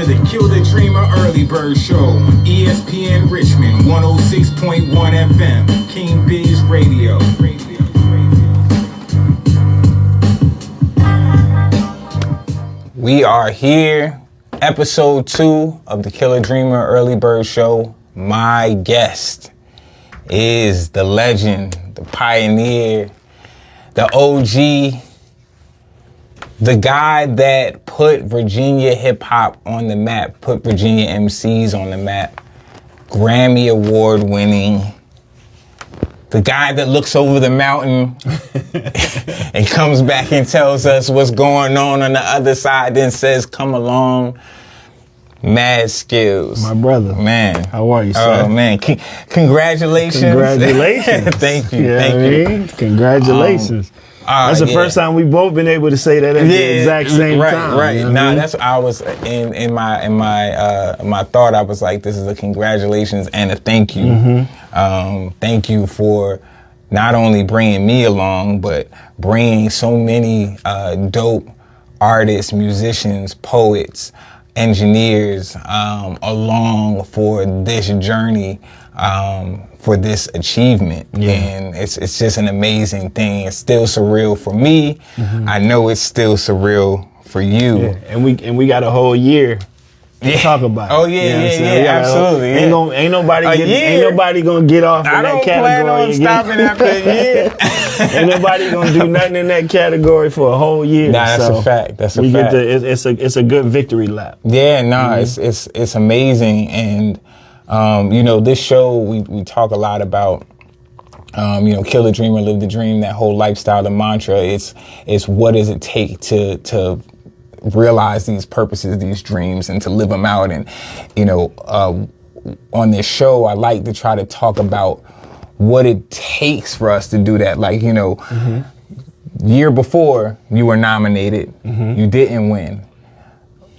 to the Kill the Dreamer Early Bird Show on ESPN Richmond 106.1 FM, King Biz Radio. We are here, episode 2 of the Kill the Dreamer Early Bird Show. My guest is the legend, the pioneer, the OG, the guy that put Virginia hip-hop on the map, put Virginia MCs on the map, Grammy Award winning, the guy that looks over the mountain and comes back and tells us what's going on the other side, then says, come along, Mad Skillz. My brother. Man. How are you, sir? Oh, man. Congratulations. Congratulations. Thank you. Yeah, Thank you. Congratulations. That's the first time we've both been able to say that at the exact same time. Right. You know Nah, that's what I was in my thought. I was like, this is a congratulations and a thank you. Mm-hmm. Thank you for not only bringing me along, but bringing so many dope artists, musicians, poets, engineers along for this journey. For this achievement. Yeah. And it's just an amazing thing. It's still surreal for me. Mm-hmm. I know it's still surreal for you. Yeah. And we got a whole year to talk about it. Oh yeah, absolutely. Ain't nobody gonna get off in that category. I don't plan on stopping after a year. Ain't nobody gonna do nothing in that category for a whole year. Nah, that's a fact. That's a fact. It's a good victory lap. Yeah, it's amazing. And this show, we talk a lot about, kill the dream or live the dream, that whole lifestyle, the mantra. It's what does it take to realize these purposes, these dreams, and to live them out. And, on this show, I like to try to talk about what it takes for us to do that. Like, year before you were nominated, you didn't win.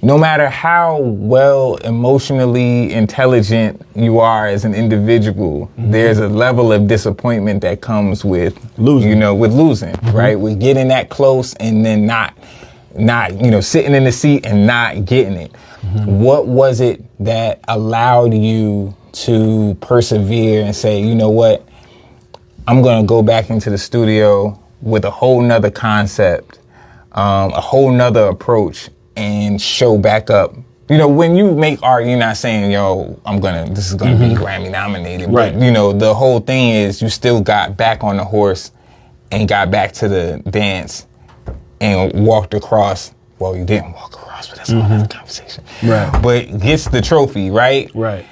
No matter how well emotionally intelligent you are as an individual, there's a level of disappointment that comes with losing, right? With getting that close and then not, sitting in the seat and not getting it. What was it that allowed you to persevere and say, you know what, I'm going to go back into the studio with a whole nother concept, a whole nother approach, and show back up? When you make art, you're not saying, this is gonna be Grammy nominated. Right. But, the whole thing is you still got back on the horse and got back to the dance and walked across. Well, you didn't walk across, but that's a whole other conversation. Right. But gets the trophy, right? Right.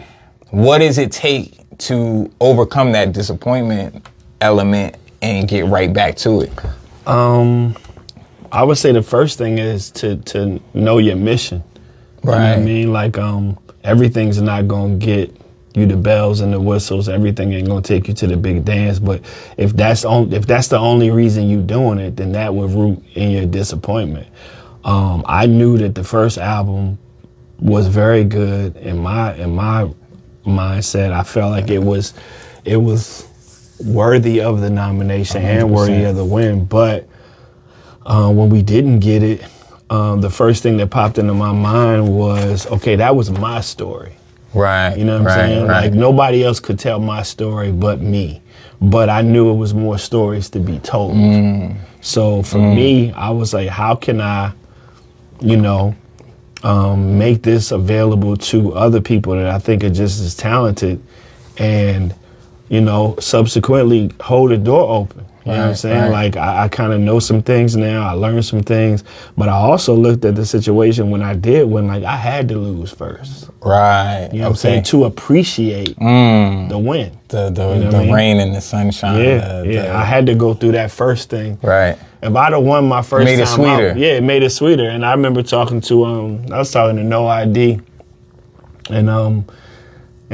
What does it take to overcome that disappointment element and get right back to it? I would say the first thing is to know your mission. Right. You know what I mean? Like, everything's not going to get you the bells and the whistles. Everything ain't going to take you to the big dance. But if that's the only reason you doing it, then that would root in your disappointment. I knew that the first album was very good in my mindset. I felt like it was worthy of the nomination 100%. And worthy of the win. But when we didn't get it, the first thing that popped into my mind was, okay, that was my story. Right. You know what I'm saying? Right. Like, nobody else could tell my story but me. But I knew it was more stories to be told. So for me, I was like, how can I, make this available to other people that I think are just as talented and, subsequently hold the door open. You know what I'm saying? Like, I kind of know some things now. I learned some things. But I also looked at the situation when I did win, like, I had to lose first. Right. You know what I'm saying? To appreciate the win. The rain and the sunshine. Yeah, I had to go through that first thing. Right. If I'd have won my first time, made it sweeter. It made it sweeter. And I remember talking to, I was talking to No ID. And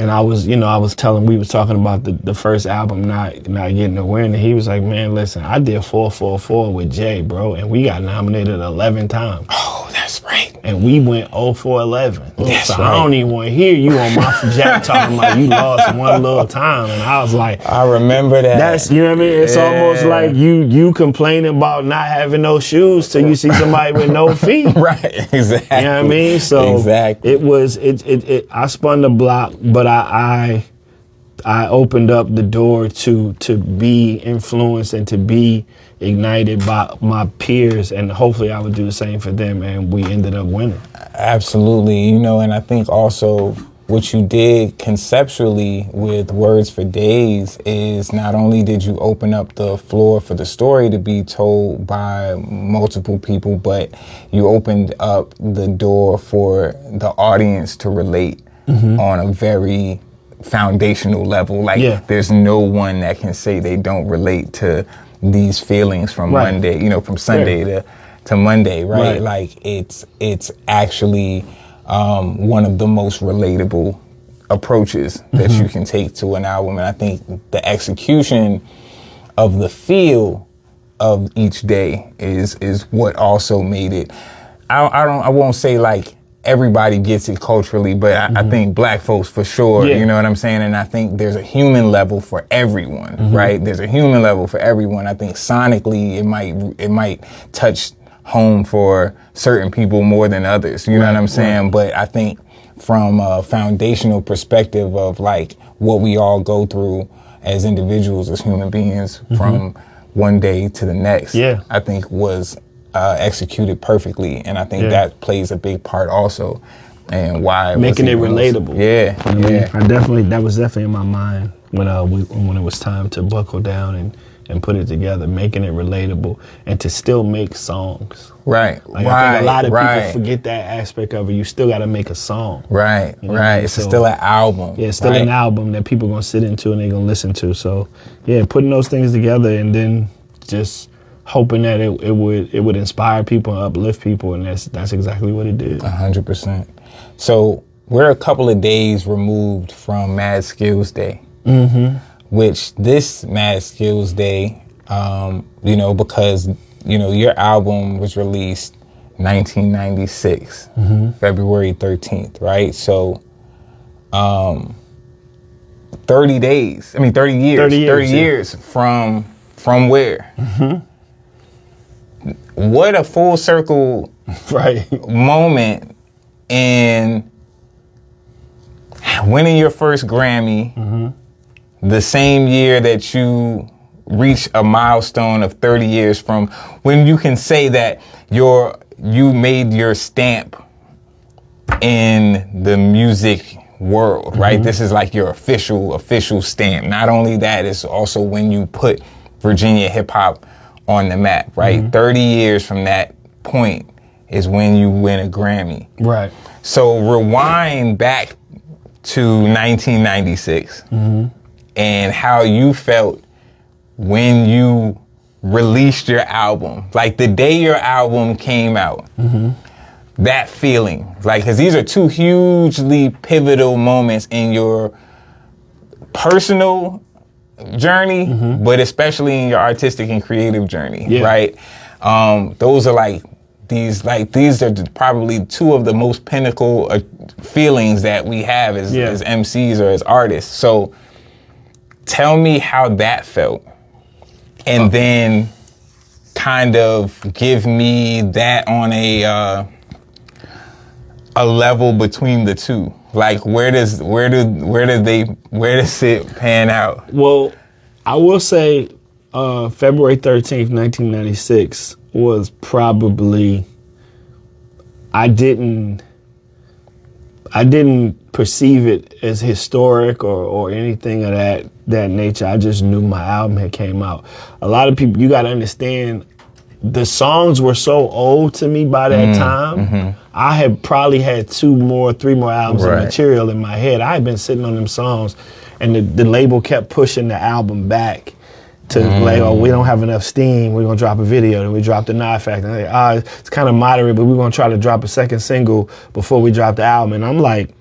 I was telling, we was talking about the first album not getting a win. And he was like, man, listen, I did 444 with Jay, bro. And we got nominated 11 times. Oh, that's right. And we went 0 for 11. That's so right. I don't even want to hear you on my jack talking about you lost one little time. And I was like, I remember that. that's, you know what I mean? It's almost like you complaining about not having no shoes till you see somebody with no feet. Right, exactly. You know what I mean? So exactly. I spun the block, but I opened up the door to be influenced and to be ignited by my peers, and hopefully I would do the same for them, and we ended up winning. Absolutely, and I think also what you did conceptually with Words for Days is not only did you open up the floor for the story to be told by multiple people, but you opened up the door for the audience to relate on a very foundational level. Like there's no one that can say they don't relate to these feelings from Monday, from Sunday to Monday, right? Like it's actually one of the most relatable approaches that you can take to an album. And I think the execution of the feel of each day is what also made it. I won't say like everybody gets it culturally, but I think black folks for sure, you know what I'm saying? And I think there's a human level for everyone, right? There's a human level for everyone. I think sonically it might touch home for certain people more than others, you know what I'm saying? But I think from a foundational perspective of like what we all go through as individuals, as human beings from one day to the next, I think was executed perfectly, and I think that plays a big part also, and why making it relatable. That was definitely in my mind when it was time to buckle down and put it together, making it relatable, and to still make songs. Right, I think a lot of people forget that aspect of it. You still got to make a song. Right. It's still an album. Yeah, it's still an album that people gonna sit into and they gonna listen to. So putting those things together and then just hoping that it would inspire people and uplift people, and that's exactly what it did. 100%. So we're a couple of days removed from Mad Skillz Day, which this Mad Skillz Day, because your album was released 1996, February 13th, right? So 30 years. 30 years from where? What a full circle moment in winning your first Grammy, the same year that you reach a milestone of 30 years from when you can say that you made your stamp in the music world, right? This is like your official stamp. Not only that, it's also when you put Virginia hip hop on the map, right? 30 years from that point is when you win a Grammy. Right. So rewind back to 1996 and how you felt when you released your album. Like the day your album came out, that feeling. Like, because these are two hugely pivotal moments in your personal journey, but especially in your artistic and creative journey, right? Those are these are probably two of the most pinnacle feelings that we have as MCs or as artists. So tell me how that felt, and then kind of give me that on a level between the two. Like where does it pan out? Well, I will say February 13th, 1996 was probably, I didn't perceive it as historic or anything of that nature. I just knew my album had came out. A lot of people, you got to understand, the songs were so old to me by that time. I had probably had 3 more albums of material in my head. I had been sitting on them songs, and the label kept pushing the album back to we don't have enough steam, we're gonna drop a video. Then we dropped the Knife Factor. And it's kind of moderate, but we're gonna try to drop a second single before we drop the album. And I'm like,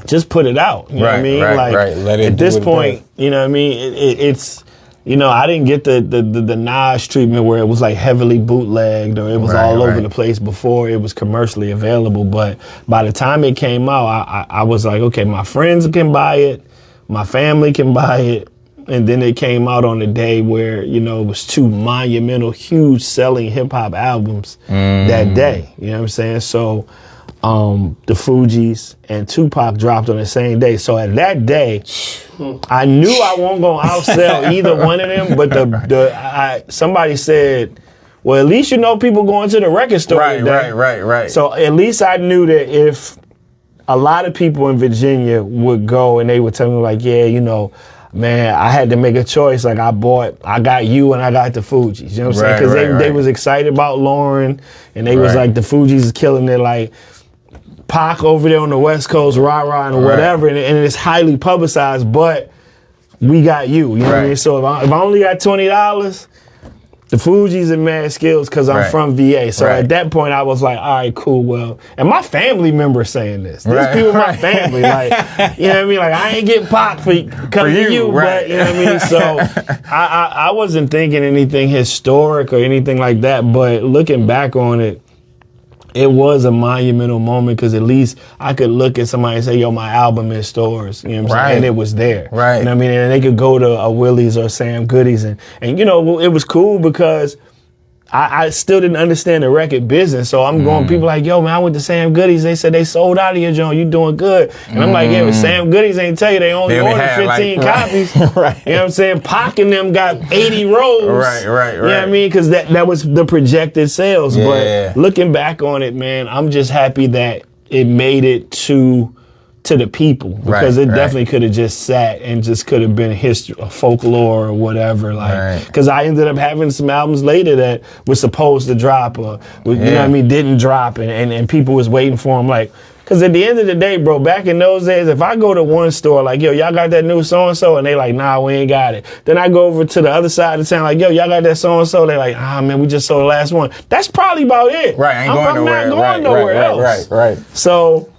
just put it out. You know what I mean? Let it at this point, you know what I mean? It's I didn't get the Nas treatment where it was like heavily bootlegged or it was all over the place before it was commercially available. But by the time it came out, I was like, okay, my friends can buy it, my family can buy it. And then it came out on the day where, it was 2 monumental, huge selling hip hop albums that day. You know what I'm saying? So the Fugees and Tupac dropped on the same day. So at that day, I knew I wasn't going to outsell either one of them. But somebody said, well, at least people going to the record store today. Right. So at least I knew that if a lot of people in Virginia would go and they would tell me like, yeah, man, I had to make a choice. Like I got you and I got the Fugees. You know what I'm saying? Because they was excited about Lauren and they was like, the Fugees is killing it. Like Pac over there on the West Coast, rah-rah and whatever. And it's highly publicized, but we got you. You know what I mean? So if I only got $20, the Fugees and Mad Skillz because I'm from VA. So at that point I was like, all right, cool, well. And my family members saying this. These people in my family. Like, you know what I mean? Like, I ain't getting Pac for coming to you. But, you know what I mean? So I wasn't thinking anything historic or anything like that. But looking back on it, it was a monumental moment because at least I could look at somebody and say, yo, my album in stores, you know what I'm saying? And it was there. Right. You know what I mean? And they could go to a Willie's or Sam Goodies and it was cool because I still didn't understand the record business. So I'm going, people like, yo, man, I went to Sam Goodies. They said they sold out of your joint. You doing good. And I'm like, yeah, but Sam Goodies ain't tell you they only ordered 15 copies. You know what I'm saying? Pac and them got 80 rolls. Right. You know what I mean? Because that was the projected sales. But looking back on it, man, I'm just happy that it made it to the people because it definitely could have just sat and just could have been history, folklore or whatever. Like, because I ended up having some albums later that were supposed to drop or, you know what I mean, didn't drop and people was waiting for them. Like, because at the end of the day, bro, back in those days, if I go to one store like, yo, y'all got that new so-and-so? And they like, nah, we ain't got it. Then I go over to the other side of town like, yo, y'all got that so-and-so? They like, man, we just sold the last one. That's probably about it. Right, ain't going nowhere. I'm not going nowhere else. Right. So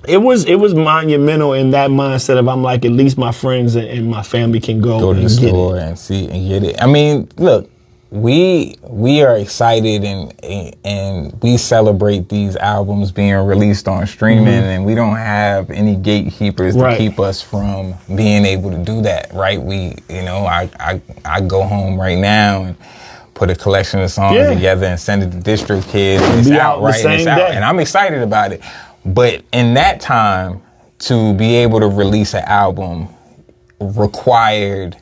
it was monumental in that mindset of I'm like, at least my friends and my family can go to the store and see and get it. I mean, look, we are excited and we celebrate these albums being released on streaming and we don't have any gatekeepers to keep us from being able to do that, right? I go home right now and put a collection of songs together and send it to District Kids and it's out, right? And it's out. And I'm excited about it. But in that time, to be able to release an album required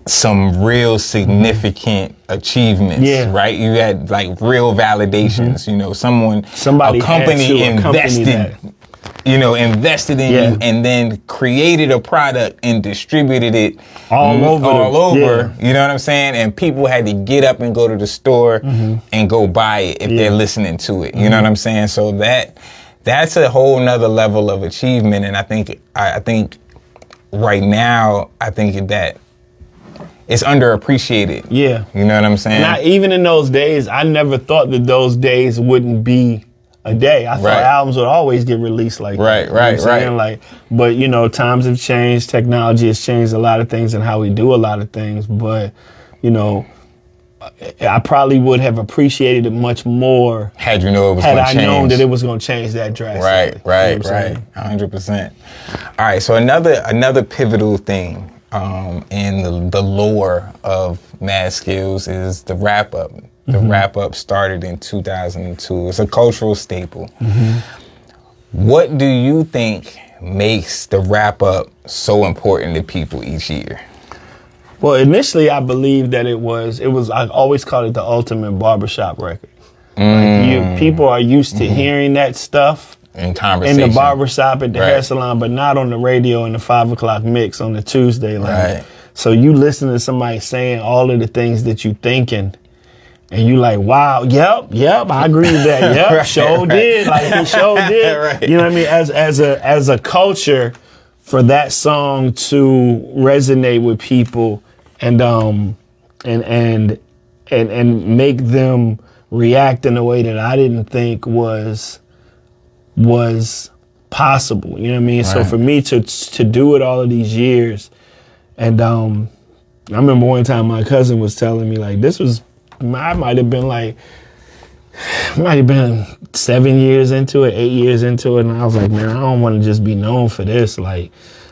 some real significant achievements, right? You had like real validations, a company invested, invested in you and then created a product and distributed it all over. You know what I'm saying? And people had to get up and go to the store and go buy it if they're listening to it. You know what I'm saying? So that's a whole nother level of achievement. And I think right now, I think that it's underappreciated. Yeah. You know what I'm saying? And even in those days, I never thought that those days wouldn't be a day. I thought albums would always get released like that. Right. Like, but times have changed. Technology has changed a lot of things and how we do a lot of things. But, I probably would have appreciated it much more had you know it was going to change. Had I known that it was going to change that drastically. Right. 100%. All right. So another pivotal thing in the lore of Mad Skillz is the wrap up. The wrap up started in 2002. It's a cultural staple. What do you think makes the wrap up so important to people each year? Well, initially I believe that it was I always called it the ultimate barbershop record. People are used to hearing that stuff in conversation. In the barbershop, at the hair salon, but not on the radio in the 5 o'clock mix on the Tuesday. So you listen to somebody saying all of the things that you thinking, and you like, wow, yep, I agree with that. Yep, did. Like he sure did. You know what I mean? As a culture, for that song to resonate with people and make them react in a way that I didn't think was possible. You know what I mean? So for me to do it all of these years and I remember one time my cousin was telling me, like, I might have been 7 years into it, 8 years into it, and I was like, man, I don't want to just be known for this. Like,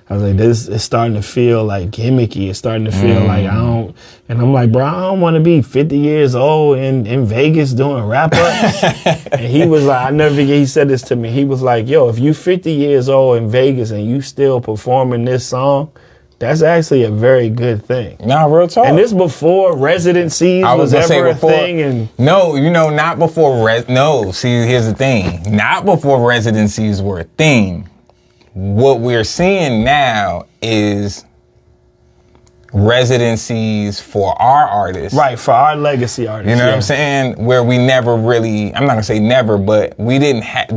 I was like, this is starting to feel like gimmicky. It's starting to feel like I don't, and I'm like, bro, I don't want to be 50 years old in Vegas doing wrap-ups. And he was like, I never forget, he said this to me. He was like, yo, if you 50 years old in Vegas and you still performing this song, that's actually a very good thing. Nah, real talk. And this before residencies was ever a thing. And no, not before no. See, here's the thing. Not before residencies were a thing. What we're seeing now is residencies for our artists. Right, for our legacy artists. You know what I'm saying? Where we never really, I'm not gonna say never, but we didn't have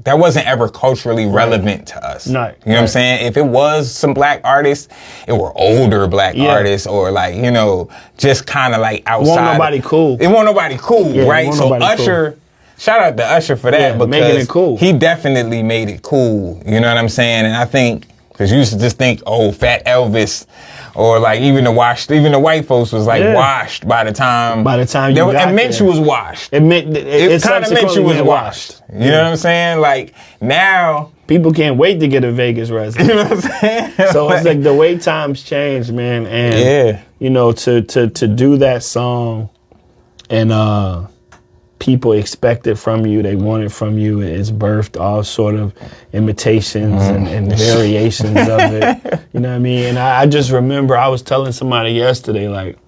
that wasn't ever culturally relevant to us. No, you know what I'm saying? If it was some black artists, it were older black artists or like, just kind of like outside. It wasn't nobody cool, right? So Usher, shout out to Usher for that because making it cool. He definitely made it cool. You know what I'm saying? And I think, because you used to just think, oh, Fat Elvis, or like even the white folks was like washed by the time you got it meant you was washed. It kind of meant you was washed. You know what I'm saying? Like now people can't wait to get a Vegas resident. You know what I'm saying? So it's like the way times change, man. And to do that song and people expect it from you, they want it from you. It's birthed all sort of imitations and variations of it. You know what I mean? And I just remember I was telling somebody yesterday, like,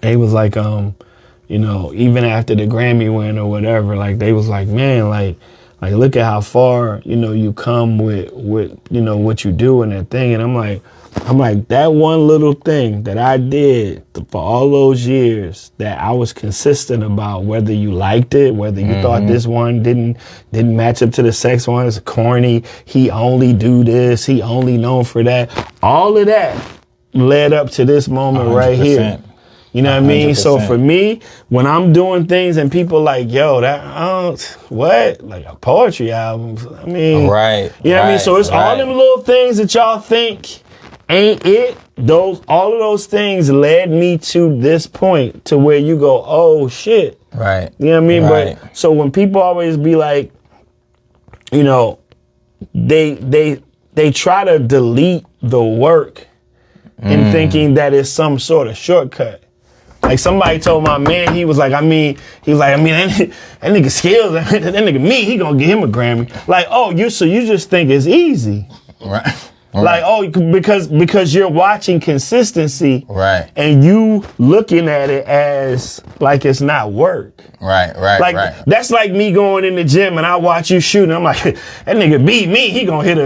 they was like, even after the Grammy win or whatever, like they was like, man, like look at how far, you come with what you do and that thing. And I'm like, that one little thing that I did for all those years that I was consistent about, whether you liked it, whether you thought this one didn't match up to the sex one, it's corny, he only do this, he only known for that. All of that led up to this moment 100%. Right here. You know what I mean? 100%. So for me, when I'm doing things and people like, yo, what? Like a poetry album? I mean, right. You know what I mean? So it's all them little things that y'all think ain't it. All of those things led me to this point to where you go, oh shit. Right. You know what I mean? Right. But so when people always be like, they try to delete the work in thinking that it's some sort of shortcut. Like somebody told my man, he was like, that nigga Skillz, that nigga me, he gonna get him a Grammy. Like, so you just think it's easy. Right. Like, because you're watching consistency. Right. And you looking at it as like it's not work. Right. Like, that's like me going in the gym and I watch you shoot and I'm like, that nigga beat me, he gonna hit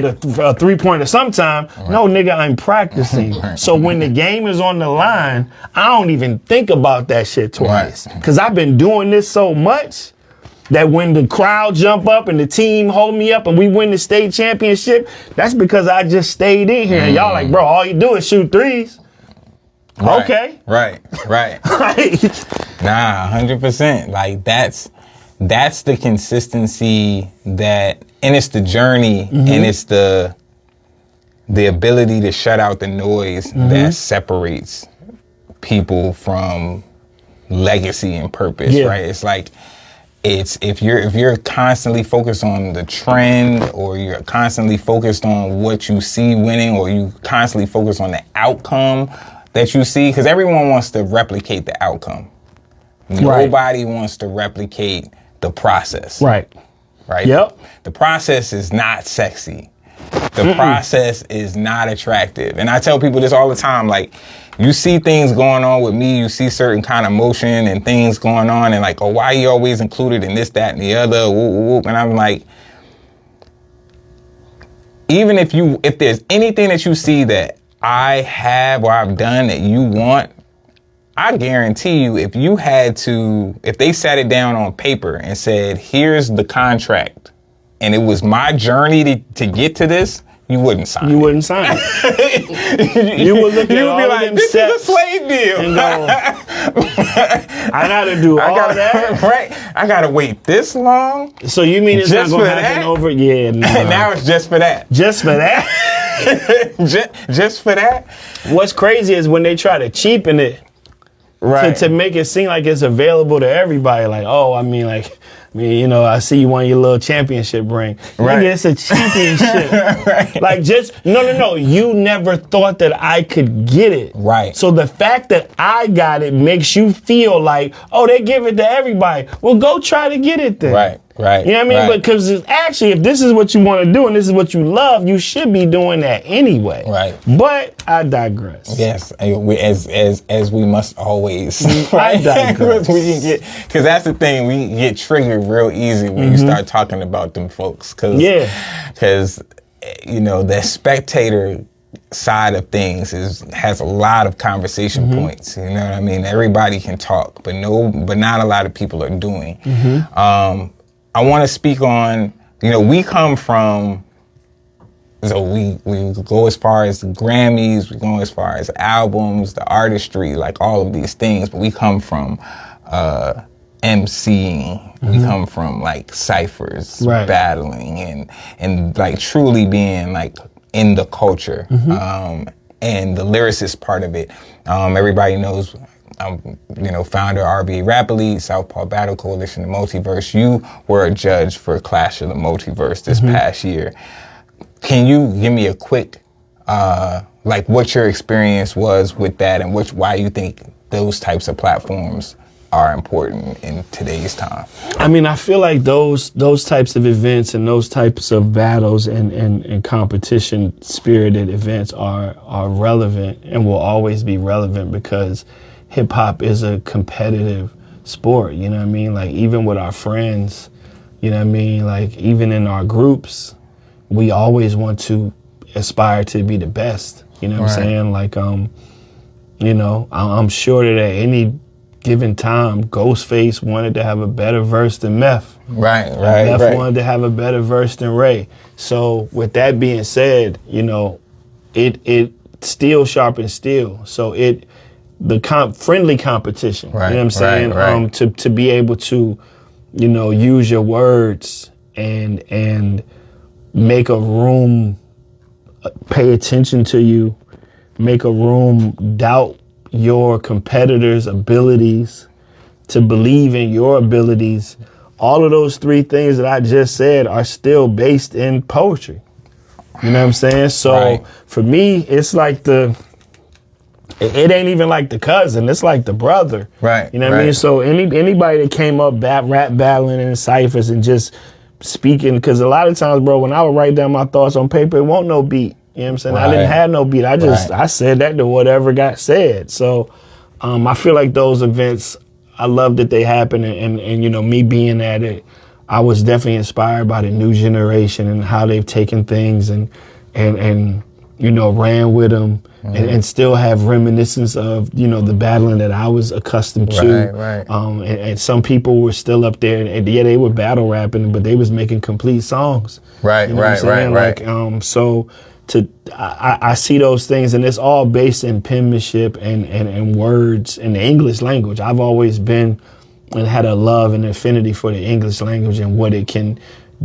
a 3-pointer sometime. Right. No, nigga, I'm practicing. Right. So when the game is on the line, I don't even think about that shit twice. Right. Cause I've been doing this so much that when the crowd jump up and the team hold me up and we win the state championship, that's because I just stayed in here. And y'all like, bro, all you do is shoot threes. Right. Okay. Right. Nah, 100%. Like that's the consistency and it's the journey and it's the ability to shut out the noise that separates people from legacy and purpose, right? It's like, if you're constantly focused on the trend or you're constantly focused on what you see winning or you constantly focus on the outcome that you see, because everyone wants to replicate the outcome. Nobody wants to replicate the process. Right. Yep. The process is not sexy. The process is not attractive. And I tell people this all the time, like, you see things going on with me, you see certain kind of motion and things going on and like, oh, why are you always included in this, that, and the other? Whoop, whoop. And I'm like, even if there's anything that you see that I have or I've done that you want, I guarantee you if they sat it down on paper and said, here's the contract, and it was my journey to get to this, you wouldn't sign it. You wouldn't sign it. You would look at all of them this steps is a slave deal. And go, I gotta do all that. Right? I gotta wait this long. So you mean it's just not gonna happen over? Yeah. No. Now it's just for that. Just for that? just for that. What's crazy is when they try to cheapen it, Right. to make it seem like it's available to everybody. Like, oh, I mean, I see you won your little championship ring. Right. Nigga, it's a championship. Right. Like, no. You never thought that I could get it. Right. So the fact that I got it makes you feel like, oh, they give it to everybody. Well, go try to get it then. Right. You know what I mean? Right. Because actually, if this is what you want to do and this is what you love, you should be doing that anyway. Right. But I digress. Yes, as we must always. I digress. Because that's the thing, we get triggered real easy when you start talking about them folks. Because the spectator side of things has a lot of conversation points. You know what I mean? Everybody can talk, but not a lot of people are doing. I want to speak on, we come from, so we go as far as the Grammys, we go as far as albums, the artistry, like all of these things, but we come from emceeing, we come from like ciphers, battling, and like truly being like in the culture, and the lyricist part of it. Everybody knows, founder RBA Rap Elite, Southpaw Battle Coalition, the Multiverse. You were a judge for Clash of the Multiverse this past year. Can you give me a quick, what your experience was with that and why you think those types of platforms are important in today's time? I mean, I feel like those types of events and those types of battles and competition spirited events are relevant and will always be relevant because hip hop is a competitive sport, you know what I mean? Like even with our friends, you know what I mean? Like even in our groups, we always want to aspire to be the best, you know what I'm saying? Like, I'm sure that at any given time, Ghostface wanted to have a better verse than Meth. Meth wanted to have a better verse than Ray. So with that being said, it steel sharpens steel. So friendly competition, you know what I'm saying? To be able to, use your words and make a room pay attention to you, make a room doubt your competitors' abilities, to believe in your abilities. All of those three things that I just said are still based in poetry. You know what I'm saying? So for me, it's like it ain't even like the cousin, it's like the brother. Right. You know what I mean? So anybody that came up rap battling in ciphers and just speaking, because a lot of times, bro, when I would write down my thoughts on paper, it won't no beat. You know what I'm saying? I didn't have no beat. I said that to whatever got said. So I feel like those events, I love that they happen, and me being at it, I was definitely inspired by the new generation and how they've taken things and ran with them and still have reminiscence of, the battling that I was accustomed to. And some people were still up there and they were battle rapping, but they was making complete songs. I see those things, and it's all based in penmanship and words in the English language. I've always been and had a love and affinity for the English language and what it can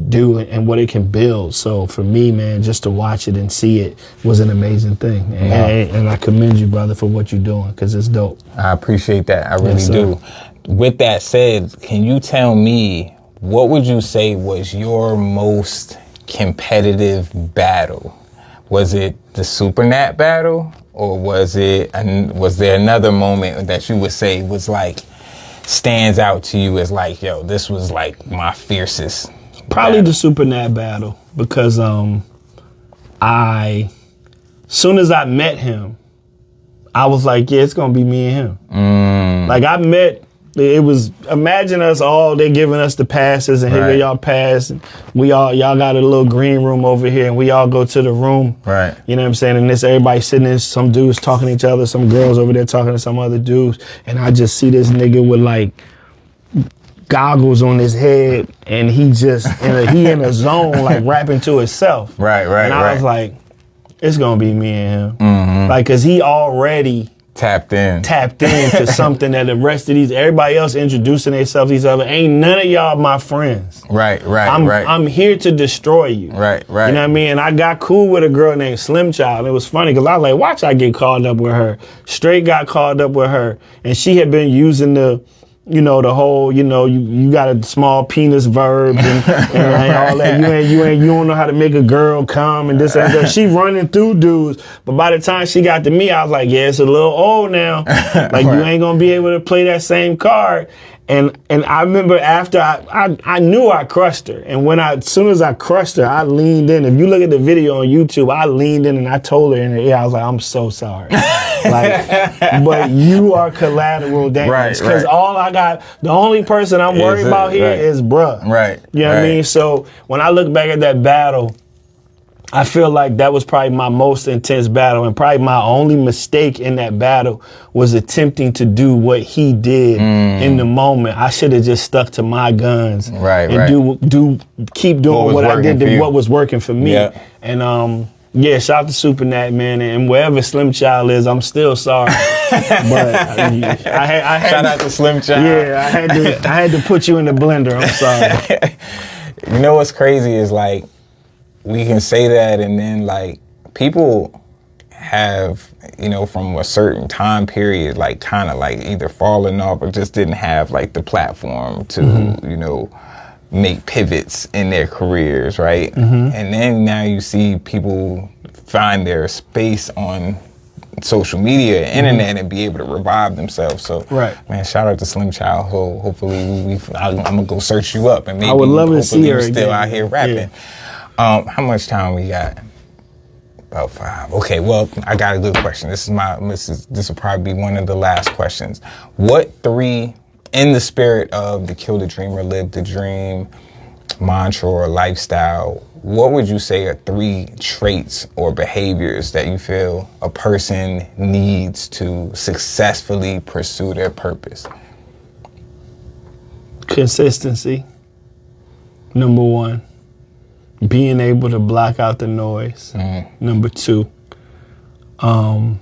do and what it can build. So for me, man, just to watch it and see it was an amazing thing. And I commend you, brother, for what you're doing, because it's dope. I appreciate that. I really do. With that said, can you tell me, what would you say was your most competitive battle? Was it the Super Nat battle, or was there another moment that you would say was like stands out to you as like, yo, this was like my fiercest? Probably the Super Nat battle, because soon as I met him, I was like, yeah, it's gonna be me and him. Like it was, imagine us all, they giving us the passes, and here y'all pass, and y'all got a little green room over here, and we all go to the room. You know what I'm saying? And everybody sitting there, some dudes talking to each other, some girls over there talking to some other dudes, and I just see this nigga with like goggles on his head, and he just he in a zone, like rapping to himself. And I was like, it's gonna be me and him. Like, cause he already tapped into something that the rest of everybody else introducing themselves, these other, ain't none of y'all my friends. Right. I'm here to destroy you. Right. You know what I mean? And I got cool with a girl named Slim Child. And it was funny because I was like, watch I get called up with her. Straight got called up with her. And she had been using the whole, you got a small penis verb and all that. You don't know how to make a girl come and this and that. She running through dudes. But by the time she got to me, I was like, yeah, it's a little old now. Like you ain't gonna be able to play that same card. And I remember after I knew I crushed her. And as soon as I crushed her, I leaned in. If you look at the video on YouTube, I leaned in and I told her in her ear, I was like, I'm so sorry. But you are collateral damage. Because the only person I'm worried about here is bruh. Right. You know what I mean? So when I look back at that battle, I feel like that was probably my most intense battle, and probably my only mistake in that battle was attempting to do what he did in the moment. I should have just stuck to my guns and keep doing what I did, what was working for me. Yeah. And shout out to Super Nat, man, and wherever Slim Child is, I'm still sorry. But I had shout out to Slim Child. Yeah, I had to put you in the blender. I'm sorry. You know what's crazy is like, we can say that, and then like people have, from a certain time period, like kind of like either fallen off or just didn't have like the platform to, make pivots in their careers, right? And then now you see people find their space on social media, internet, and be able to revive themselves. So, man, shout out to Slim Child. So hopefully I'm gonna go search you up, and maybe I would love to see her still again. out here rapping. Yeah. How much time we got? About 5. Okay, well, I got a good question. This will probably be one of the last questions. What 3, in the spirit of the Kill the Dream or Live the Dream mantra or lifestyle, what would you say are 3 traits or behaviors that you feel a person needs to successfully pursue their purpose? Consistency, number 1. Being able to block out the noise. Number 2, and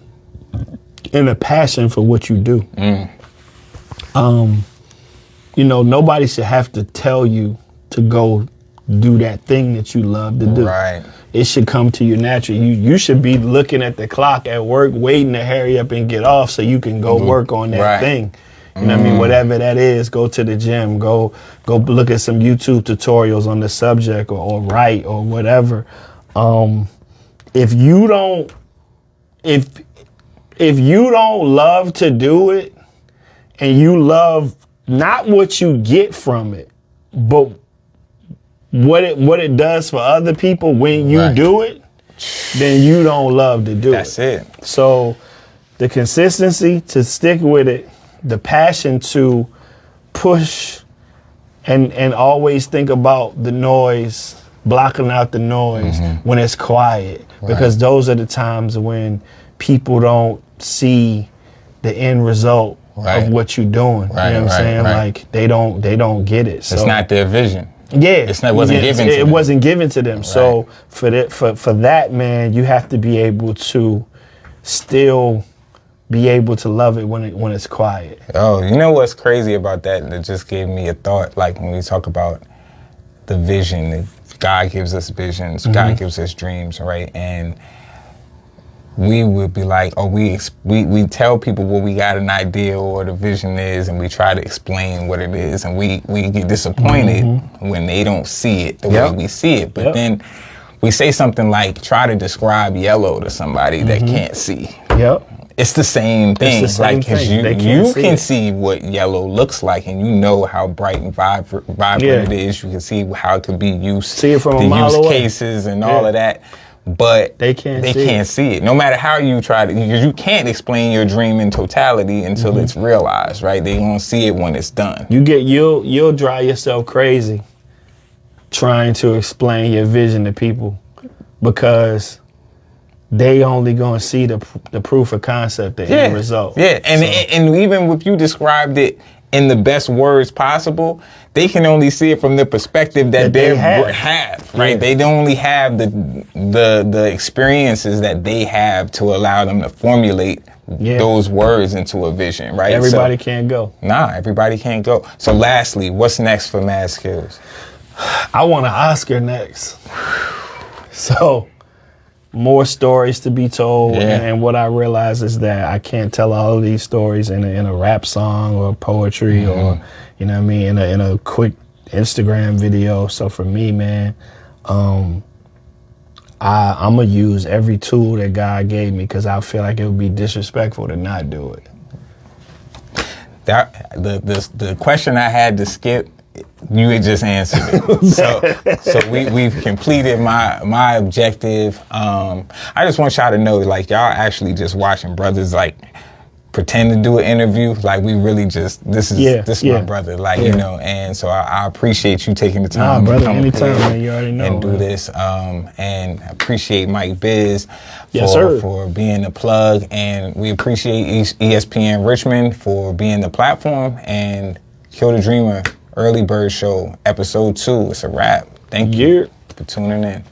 a passion for what you do. Nobody should have to tell you to go do that thing that you love to do. Right. It should come to you naturally. You should be looking at the clock at work, waiting to hurry up and get off so you can go work on that thing. You know what I mean? Whatever that is, go to the gym, go look at some YouTube tutorials on the subject or write or whatever. If you don't love to do it, and you love not what you get from it, but what it does for other people when you do it, then you don't love to do it. That's it. So the consistency to stick with it, the passion to push and always think about the noise, blocking out the noise when it's quiet, because those are the times when people don't see the end result of what you're doing. You know what I'm saying? Like they don't get it. So it's not their vision. Yeah, it wasn't given to them. It wasn't given to them. So for that, man, you have to be able to still be able to love it when it's quiet. Oh, you know what's crazy about that? That just gave me a thought. Like when we talk about the vision, God gives us visions, God gives us dreams, right? And we would be like, oh, we tell people what we got an idea or the vision is, and we try to explain what it is, and we get disappointed when they don't see it the way we see it. But then we say something like, try to describe yellow to somebody that can't see. It's the same thing. It's the same thing. You can see what yellow looks like, and you know how bright and vibrant it is. You can see how it could be used. See it from a mile use away. Cases and all of that. But they can't see it. No matter how you try to, because you can't explain your dream in totality until it's realized, right? They gonna see it when it's done. You'll drive yourself crazy trying to explain your vision to people, because they only gonna see the proof of concept, the end result. Yeah, and even if you described it in the best words possible, they can only see it from the perspective that they have, right? Yeah. They don't only have the experiences that they have to allow them to formulate those words into a vision, right? Everybody can't go. Nah, everybody can't go. So lastly, what's next for Mad Skillz? I want an Oscar next. So, more stories to be told. And what I realize is that I can't tell all of these stories in a rap song or poetry or, you know what I mean, in a quick Instagram video. So for me, man, I'm going to use every tool that God gave me because I feel like it would be disrespectful to not do it. The question I had to skip, you had just answered it. So we've completed my objective. I just want y'all to know, like, y'all actually just watching brothers like pretend to do an interview. Like, we really just this is my brother, like, you know. And so I appreciate you taking the time brother, to come anytime, man, you already know, and do this. And appreciate Mike Biz for being the plug, and we appreciate ESPN Richmond for being the platform, and Kill the Dreamer Early Bird Show, episode 2. It's a wrap. Thank you for tuning in.